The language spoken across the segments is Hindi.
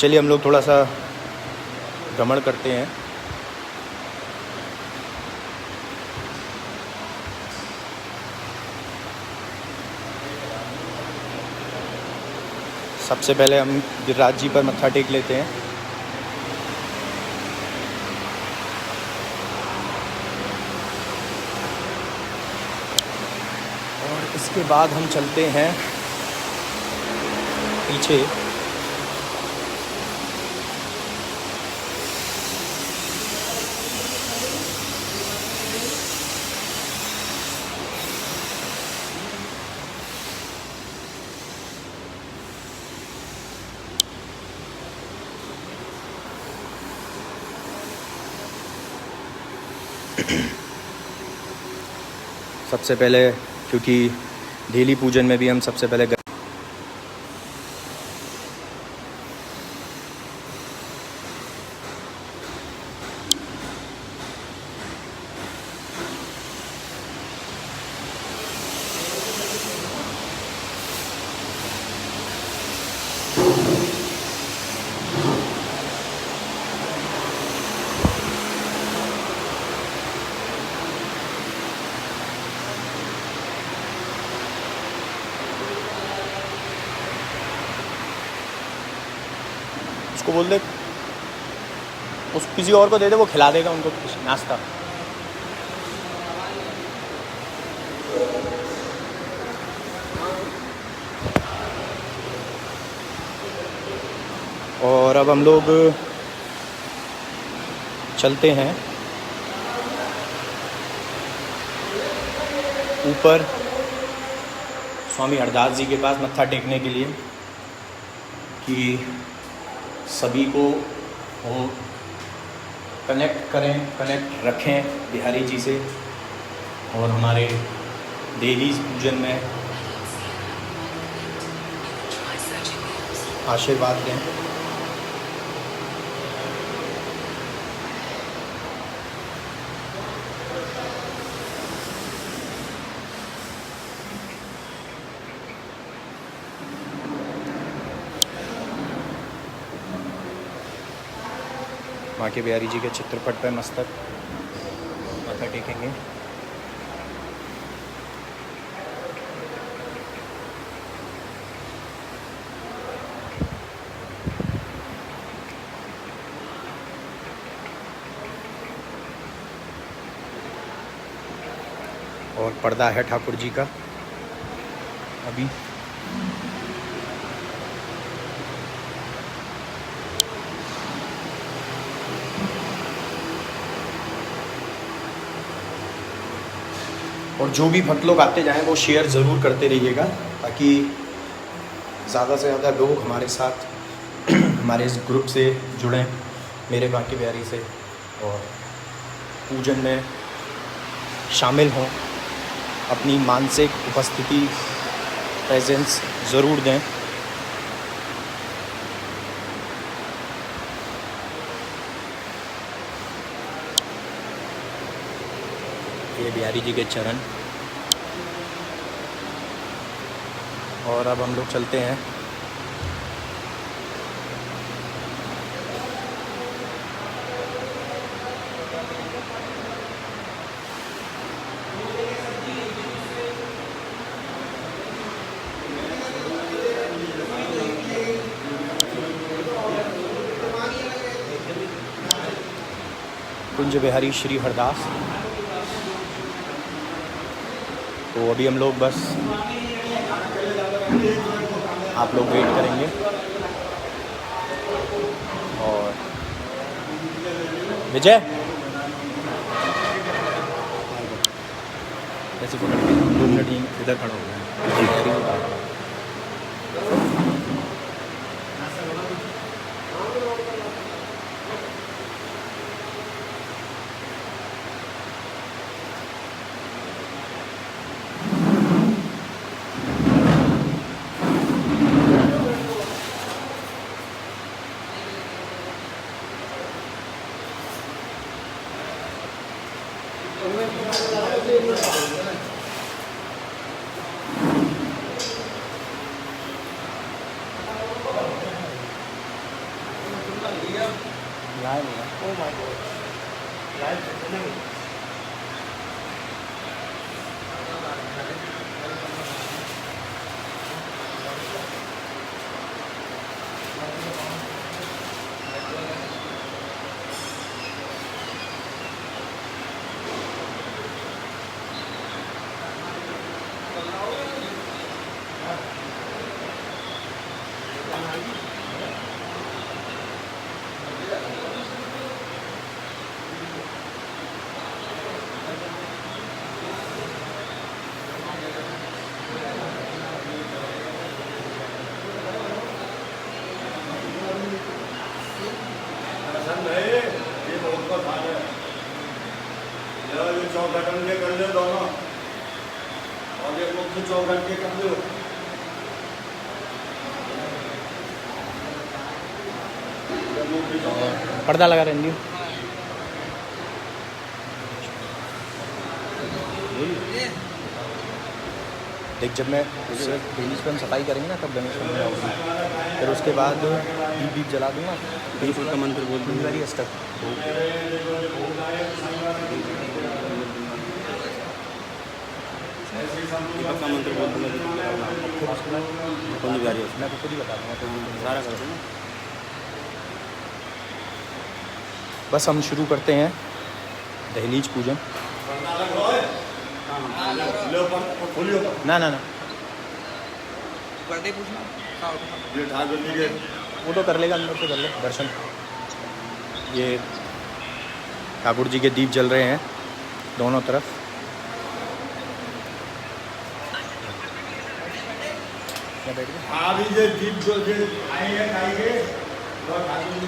चलिए हम लोग थोड़ा सा भ्रमण करते हैं। सबसे पहले हम गिरिराज जी पर मत्था टेक लेते हैं। और इसके बाद हम चलते हैं पीछे। सबसे पहले क्योंकि डेली पूजन में भी हम सबसे पहले उसको बोल दे, उस किसी और को दे दे, वो खिला देगा उनको नाश्ता। और अब हम लोग चलते हैं ऊपर स्वामी हरदास जी के पास मत्था टेकने के लिए कि सभी को वो कनेक्ट करें, कनेक्ट रखें बिहारी जी से और हमारे डेली पूजन में आशीर्वाद दें। माँ के बिहारी जी के चित्रपट पर मस्तक मत्था टेकेंगे। और पर्दा है ठाकुर जी का अभी। और जो भी भक्त लोग आते जाएं वो शेयर ज़रूर करते रहिएगा ताकि ज़्यादा से ज़्यादा लोग हमारे साथ हमारे इस ग्रुप से जुड़ें, मेरे बाकी बिहारी से, और पूजन में शामिल हों, अपनी मानसिक उपस्थिति प्रेजेंस ज़रूर दें। ये बिहारी जी के चरण। और अब हम लोग चलते हैं कुंज बिहारी श्री हरदास। तो अभी हम लोग बस आप लोग वेट करेंगे और विजय ऐसे पकड़ के 2 मिनट इधर खड़ा हो गया। लाइव है। ओ माय गॉड, लाइव चौघटन के कर लो दोनों, और एक मुख्य चौघट के कर लो। पर्दा लगा रही देख, जब मैं उससे गणेश पर सफाई करेंगे ना तब गणेश में आऊँगी, फिर उसके बाद दीप दीप जला दूँगा, दीप का मंत्र बोल दूँगी वाली अष्टक दीपक का मंत्र बोल दूँगा, कुंज बिहारी मैं आपको खुद ही बता दूँगा तो सारा कर दूँगा। बस हम शुरू करते हैं दहलीज पूजन। ना ना ना वो तो कर लेगा, अंदर से कर ले दर्शन। ये ठाकुर जी के दीप जल रहे हैं दोनों तरफ। अभी जो दीप जो आएंगे खाएंगे वो ठाकुर जी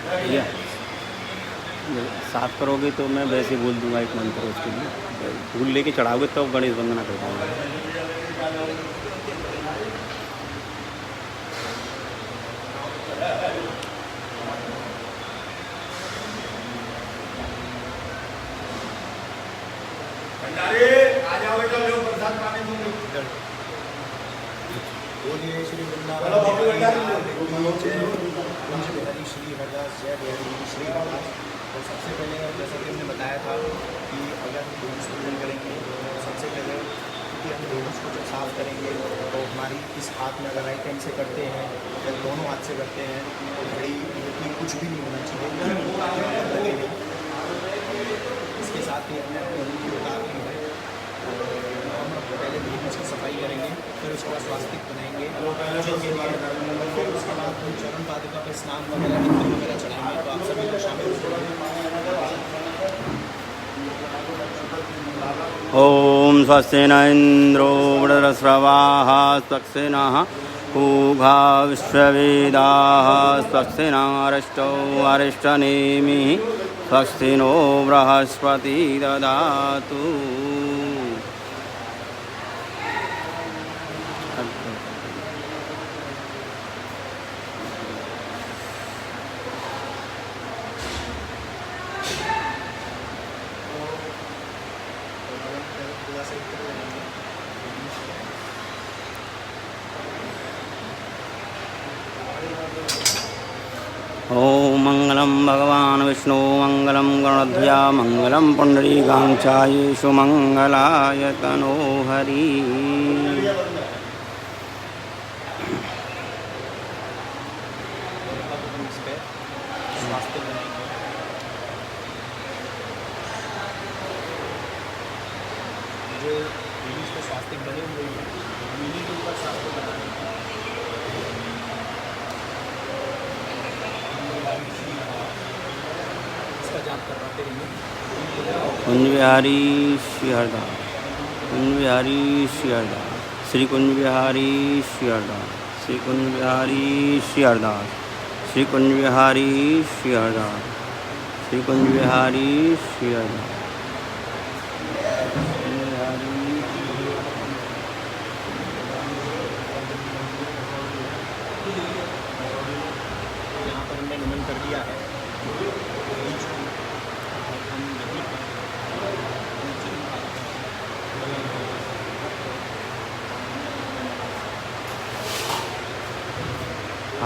भैया साफ करोगे तो मैं वैसे ही बोल दूंगा एक मंत्र उसके लिए। फूल लेके चढ़ाओगे तब गणेश वंदना कर पाऊँगा। आ जाओ बेटा, लो प्रसाद पानी दूंगी। बोलिए श्री चलो बाबू भंडारी कुंज बिहारी श्री हरदास जय बिहारी श्री हरदास। तो सबसे पहले जैसा कि हमने बताया था कि अगर हम लेडीज़ पूजन करेंगे तो सबसे पहले क्योंकि हम लेडीज़ को जब साफ करेंगे तो हमारी इस हाथ में अगर राइट हैंड से करते हैं या दोनों हाथ से करते हैं तो घड़ी की कुछ भी नहीं होना चाहिए। इसके साथ ही हमने अपनी अंगूठी उतारनी है। हम पहले लेडीज़ की सफाई करेंगे, फिर उसके बाद स्वास्तिक बनाएंगे पूजन के लिए, फिर उसके बाद हम चरण पादुका पे स्नान वगैरह नित्य वगैरह चढ़ाएंगे। तो आप सभी लोग शामिल ओम स्वस्ति न इंद्रो वृद्धस्रवाः स्वस्ति नः पूषा विश्ववेदाः स्वस्ति नरष्टो अरिष्टनेमिः स्वस्ति नो बृहस्पति ददातु। ओम मंगलम भगवान विष्णु मंगलम गणध्या मंगलम पुंडरीकाक्षायेषु मंगलाय तनो हरि। स्वास्तिक बनाएंगे। जो लेडीज़ को स्वास्तिक बने हुए हैं उन्हीं के ऊपर स्वास्तिक बनाने इसका जाप करवाते रहेंगे। कुंज बिहारी श्री हरदास, कुंज बिहारी श्री हरदास, श्री कुंज बिहारी श्री हरदास, श्री कुंज बिहारी श्री हरदास, श्री कुंज बिहारी श्री हरदास, श्री कुंज बिहारी श्री हरदास,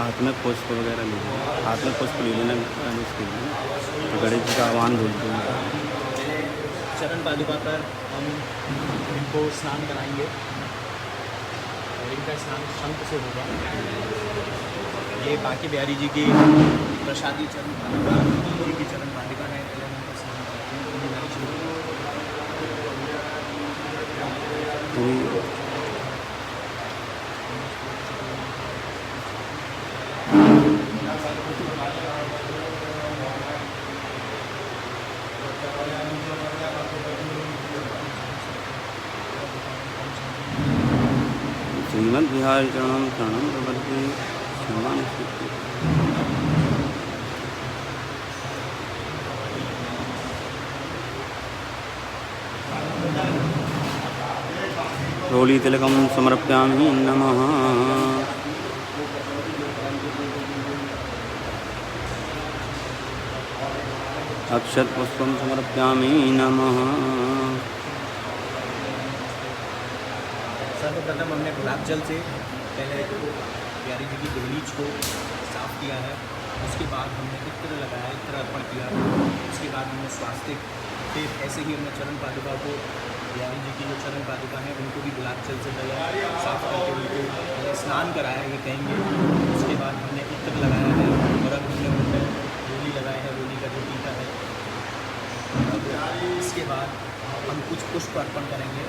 हाथ में पुष्प वगैरह ले लेना, हाथ में पुष्प ले लेना इसके लिए। तो गणेश जी का आह्वान बोलते हैं। चरण पादुका पर हम इनको स्नान कराएंगे और इनका स्नान शंख से होगा। ये बांके बिहारी जी की प्रसादी चरण पादुका जी की चरण पादुका है। पहले हम इनका स्नान कराते हैं। तो बिहारी जी श्रीमद् बिहारी चरणम शरणम प्रपद्ये श्रीमान। रोलितिलकं समर्पयामि नमः। अक्षतपुष्पं समर्पयामि नमः। सर्वप्रथम हमने गुलाब जल से पहले बिहारी जी की दहलीज को साफ किया है। उसके बाद हमने इत्र लगाया, इत्र अर्पण किया। उसके बाद हमने स्वास्तिक, फिर ऐसे ही हमने चरण पादुका को, बिहारी जी की जो चरण पादुका है उनको भी गुलाब जल से पहले साफ करके उनको पहले स्नान कराया ये कहेंगे। उसके बाद हमने इत्र लगाया है और अब हमने उनमें रोली लगाया है, रोली का जो टीका है। इसके बाद हम कुछ पुष्प अर्पण करेंगे,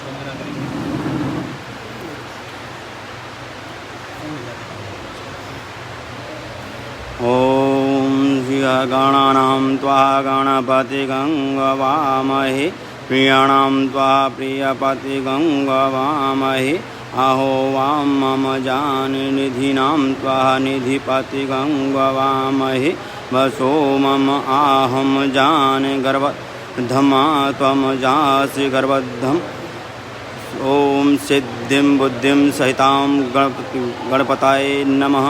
वंदना करेंगे। ॐ गणानां त्वा गणपतिगं गवामहे, प्रियाणां त्वा प्रियपतिगं गवामहे। अहो वां मम जाननिधिनां त्वा निधिपतिगं गवामहे। वसो मम आहं जानगर्भधमा त्वं जासि गर्भधम्। ओम सिद्धिं बुद्धिं सहितां गणपतये नमः।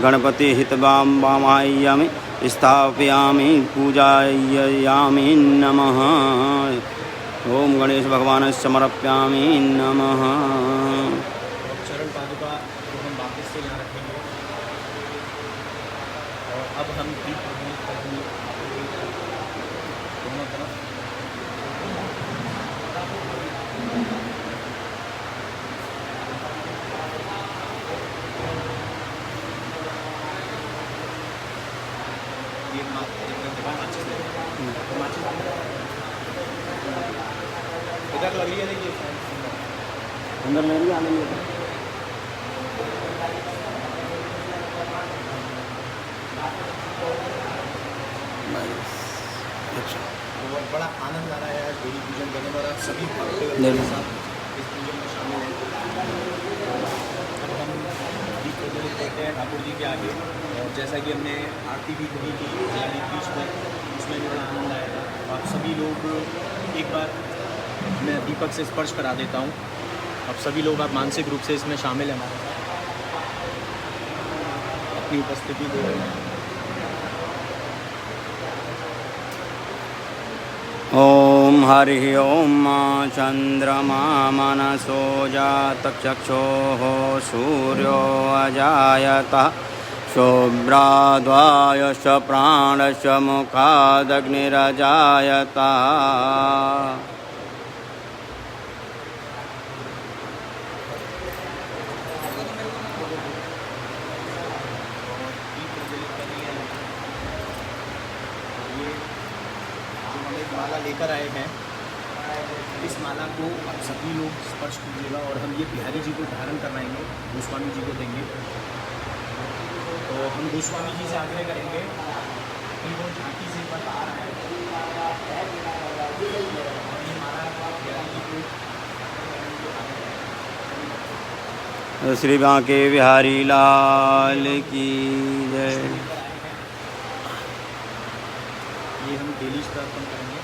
गणपति हितवां वामाययामि, स्थापयामि, पूजायामि नमः। ओम गणेश भगवान समर्पयामि नमः। चरण पादुका को हम वापस से यहाँ रखेंगे और अब हम दीप प्रज्वलित करेंगे दोनों तरफ। इधर लग रही है, देखिए अंदर ले लिया आने में। बहुत बड़ा आनंद आ रहा है आज देवी पूजन करने में और आप सभी भक्त मेरे साथ इस पूजन में शामिल हैं। अब हम दीप प्रज्वलित करते हैं ठाकुर जी के आगे और जैसा कि हमने आरती भी करी थी बीच में, उसमें भी बड़ा आनंद आएगा। आप सभी लोग एक बार मैं दीपक से स्पर्श करा देता हूँ। अब सभी लोग आप मानसिक रूप से इसमें शामिल हैं, हमारे साथ अपनी उपस्थिति दे रहे हैं। ओम हरि ओम चंद्रमा मनसो जातचक्षुः सूर्यो अजायतः शुभ्राद्वायश्च प्राणश्च मुखादग्निरजायतः। माला लेकर आए हैं, इस माला को आप सभी लोग स्पर्श कीजिएगा और हम ये बिहारी जी को धारण करवाएंगे, गोस्वामी जी को देंगे। तो हम गोस्वामी जी से आग्रह करेंगे कि वो झांकी से बता रहा है ये माला बिहारी जी को। श्री बांके बिहारी लाल की जय। ये हम डेली अर्पण करेंगे।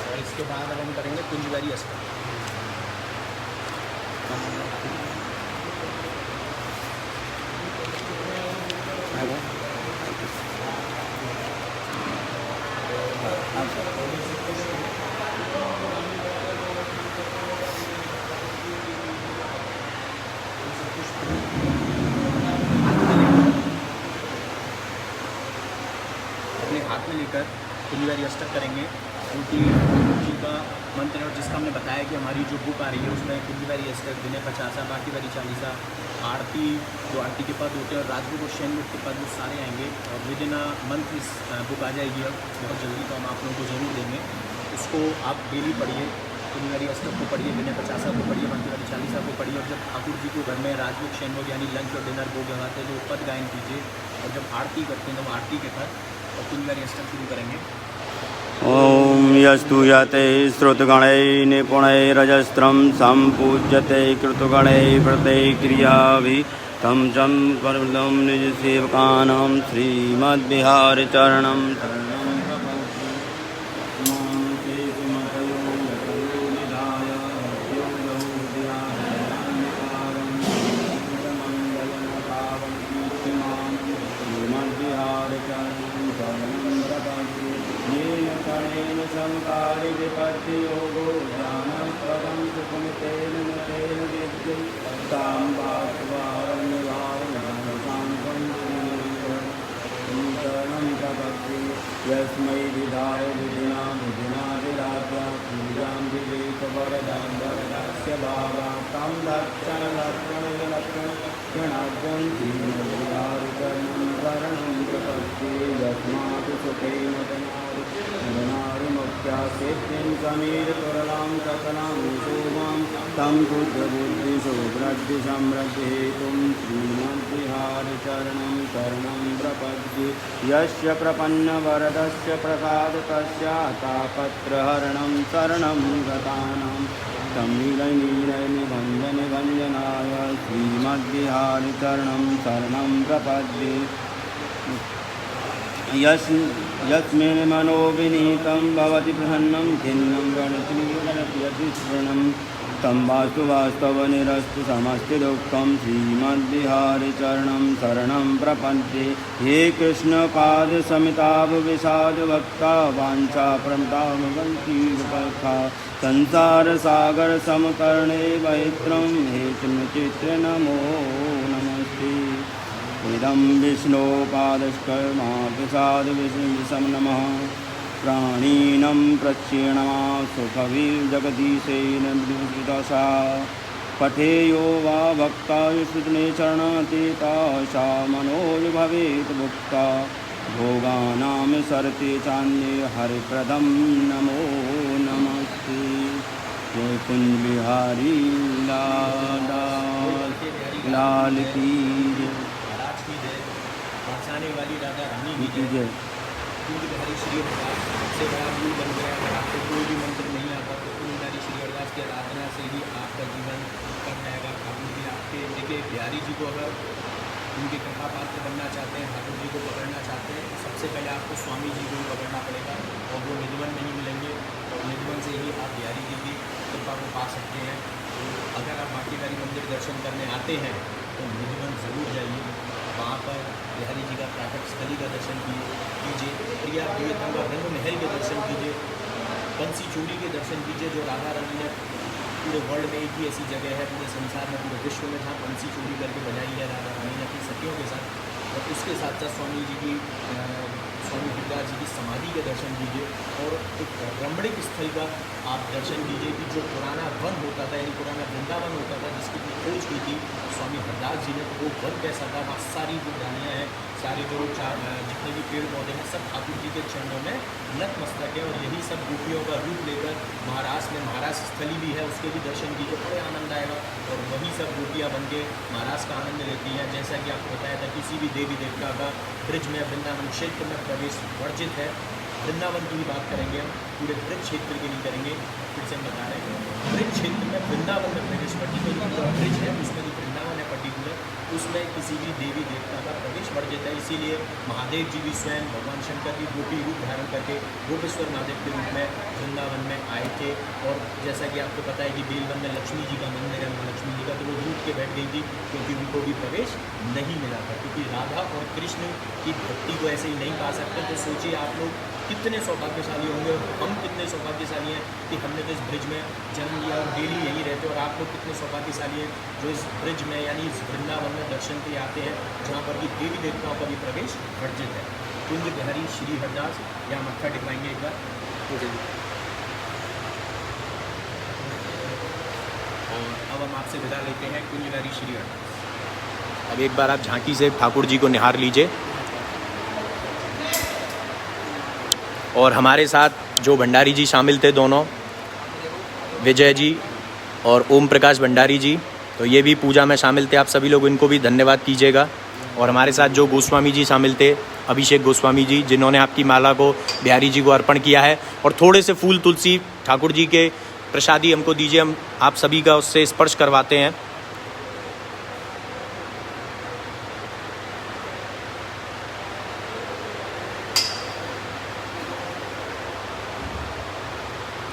और इसके उसके बाद अब हम करेंगे कुंज बिहारी अष्टक। अपने हाथ में लेकर कुंज बिहारी अष्टक करेंगे, क्योंकि जी का मंत्र है और जिसका हमने बताया कि हमारी जो बुक आ रही है उसमें कुंज बिहारी अष्टक, दिने 50, बाकी बारी 40, आरती जो आरती के पद होते हैं और राजभोग और शयनमुख के पद वो सारे आएंगे और विद इन मंथ इस बुक आ जाएगी अब बहुत जल्दी, तो हम आप लोगों को ज़रूर देंगे। उसको आप डेली पढ़िए, कुंज बिहारी अष्टक को पढ़िए, दिने 50 को पढ़िए, बाकी बारी 40 को पढ़िए और जब ठाकुर जी को घर में राजभोग शयनभोग यानी लंच और डिनर भोग लगाते हैं तो पद गायन कीजिए और जब आरती करते हैं तो आरती के पद और कुंज बिहारी अष्टक शुरू करेंगे। ॐ यस्तु यते श्रुतगणैः निपुणैरजस्त्रं सम्पूज्यते कृतगणैः प्रतिक्रियाभिः तं चं परमं निजसेवकानां श्रीमद्विहारचरणं शरणं प्रपद्ये। मां ते सुमतयो यतयो निधाय हृद्योगौ ध्यायान्वितारं मङ्गलमभावं कीर्तिमानं श्रीमद्विहारचरणं शरणं प्रपद्ये। येन कणेन संकारि विपद्ययोगो ज्ञानप्रदं सुखमितेन नतेन विद्ये तां वासुवारं शरणं प्रपद्ये। यस्मै विधाय विधिना विधिनादिराज्ञा पूजां विवेकवरदां वरदास्य भावा तं लक्षणलक्षणगणज्ञं श्रीमद्विहारचरणं शरणं प्रपद्ये। यस्मात् सुखेन धनारिमुख्या सिद्धिं समीरतुरलां सकलां शोभां तं शुद्धबुद्धिशुभ्रद्धिसमृद्धिहेतुं श्रीमद्विहारचरणं शरणं प्रपद्ये। यस्य प्रपन्नवरदस्य प्रसादतस्य तापत्रहरणं शरणं गतानां तं नीलनीलनिभञ्जनभञ्जनाय श्रीमद्विहारचरणं शरणं प्रपद्ये। यस्मिन् मनो विनीतं भवति प्रसन्नं खिन्नं गणश्रीगणपतिस्मरणं तं वास्तुवास्तवनिरस्तु समस्तिदुःखं श्रीमद्विहारचरणं शरणं प्रपद्ये। हे कृष्णपादसमिताभविषादभक्ता वाञ्छाप्रमदामगन्तीर्पथा संसारसागरसमतरणे वैत्रं हे चिन्मचित्र नमो नमस्ते। इदं विष्णोपादस्कर्मा प्रसादविषं नमः प्राणिनं प्रक्षीणमा सुखविर्जगदीशेन विदुषा पठेयो वा भक्तायुषुतने चरणतीता सा मनोज भवेत् भुक्ता भोगानां सरते चान्ये हरिप्रदं नमो नमस्ते। जय कुंज बिहारी लाल की महाराज की जय, बरसाने वाली राधा रानी की जय। जय। कुंज बिहारी श्री हरदास सबसे बड़ा गुरु बन गया। अगर आपको कोई भी मंत्र नहीं आता तो कुंज बिहारी श्री हरदास की आराधना से ही आपका जीवन कट जाएगा। ठाकुर जी आपके देखिए बिहारी जी को अगर उनके कृपा पात्र बनना चाहते हैं, ठाकुर जी को पकड़ना चाहते हैं तो सबसे पहले आपको स्वामी जी को पकड़ना पड़ेगा और वो निधवन में ही मिलेंगे और निधवन से ही आप बिहारी जी की कृपा को पा सकते हैं। तो अगर आप बांकीबिहारी मंदिर दर्शन करने आते हैं तो निधवन ज़रूर जाइए, वहाँ पर बिहारी जी का प्राकट स्थली का दर्शन कीजिए, प्रिया देवताओं का रंग महल के दर्शन कीजिए, बंसी चूड़ी के दर्शन कीजिए जो राधा रानी ने पूरे वर्ल्ड में एक ही ऐसी जगह है पूरे संसार में पूरे विश्व में जहाँ बंसी चूड़ी करके बजाई है राधा रानी ने अपनी सखियों के साथ। और उसके साथ साथ स्वामी जी की स्वामी हरदास जी की समाधि के दर्शन कीजिए और एक रमणीक स्थल का आप दर्शन कीजिए कि जो पुराना वन होता था यानी पुराना वृंदावन होता था जिसकी खोज की थी स्वामी हरदास जी ने, तो वो वन कैसा था, वहाँ सारी जो डालियाँ हैं सारे जो जितने भी पेड़ पौधे हैं सब ठाकुर जी के चरणों में नतमस्तक है और यही सब गोपियों का रूप लेकर महाराष्ट्र में महाराज स्थली भी है उसके भी दर्शन कीजिए, बड़े आनंद आएगा। और वही सब गोपियाँ बन के महाराज का आनंद लेती हैं। जैसा कि आपको बताया था किसी भी देवी देवता का ब्रिज में वृंदावन क्षेत्र में प्रवेश वर्जित है। वृंदावन की ही बात करेंगे हम, पूरे ब्रिज क्षेत्र की नहीं करेंगे। फिर से हम बता रहे हैं ब्रिज क्षेत्र में वृंदावन में प्रवेश वर्जित है, जो ब्रिज है उसमें जो वृंदावन है पर्टिकुलर उसमें किसी भी देवी देवता का प्रवेश वर्जित है। इसीलिए महादेव जी भी स्वयं भगवान शंकर की गोपी रूप धारण करके गोपेश्वर महादेव के रूप में वृंदावन में आए थे। और जैसा कि आपको पता है कि बेलवन में लक्ष्मी जी का मंदिर है, महालक्ष्मी जी का, तो वो रूठ के बैठ गई थी क्योंकि उनको भी प्रवेश नहीं मिला था। क्योंकि राधा और कृष्ण की भक्ति को ऐसे ही नहीं पा सकते। तो सोचिए आप लोग कितने सौभाग्यशाली होंगे और हम कितने सौभाग्यशाली हैं कि हमने तो इस ब्रिज में जन्म लिया और डेली यहीं रहते। और आप लोग कितने सौभाग्यशाली हैं जो इस ब्रिज में यानी इस वृंदावन में दर्शन के लिए आते हैं, जहाँ पर कि देवी देवताओं का भी प्रवेश वर्जित है। कुंज बिहारी श्री हरदास, यहाँ मत्था टिकवाएंगे एक बार। और अब हम आपसे विदा लेते हैं कुंज बिहारी श्री हरदास। अब एक बार आप झांकी से ठाकुर जी को निहार लीजिए। और हमारे साथ जो भंडारी जी शामिल थे दोनों, विजय जी और ओम प्रकाश भंडारी जी, तो ये भी पूजा में शामिल थे। आप सभी लोग इनको भी धन्यवाद कीजिएगा। और हमारे साथ जो गोस्वामी जी शामिल थे, अभिषेक गोस्वामी जी, जिन्होंने आपकी माला को बिहारी जी को अर्पण किया है। और थोड़े से फूल तुलसी ठाकुर जी के प्रसादी हमको दीजिए, हम आप सभी का उससे स्पर्श करवाते हैं।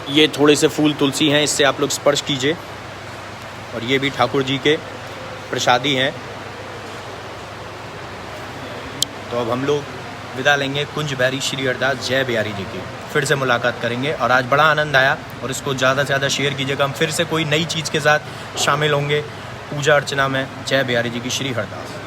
ये थोड़े से फूल तुलसी हैं, इससे आप लोग स्पर्श कीजिए। और ये भी ठाकुर जी के प्रसादी हैं। तो अब हम लोग विदा लेंगे कुंज बिहारी श्री हरदास जय बिहारी जी की। फिर से मुलाकात करेंगे। और आज बड़ा आनंद आया और इसको ज़्यादा से ज़्यादा शेयर कीजिएगा। हम फिर से कोई नई चीज़ के साथ शामिल होंगे पूजा अर्चना में। जय बिहारी जी की श्री हरदास।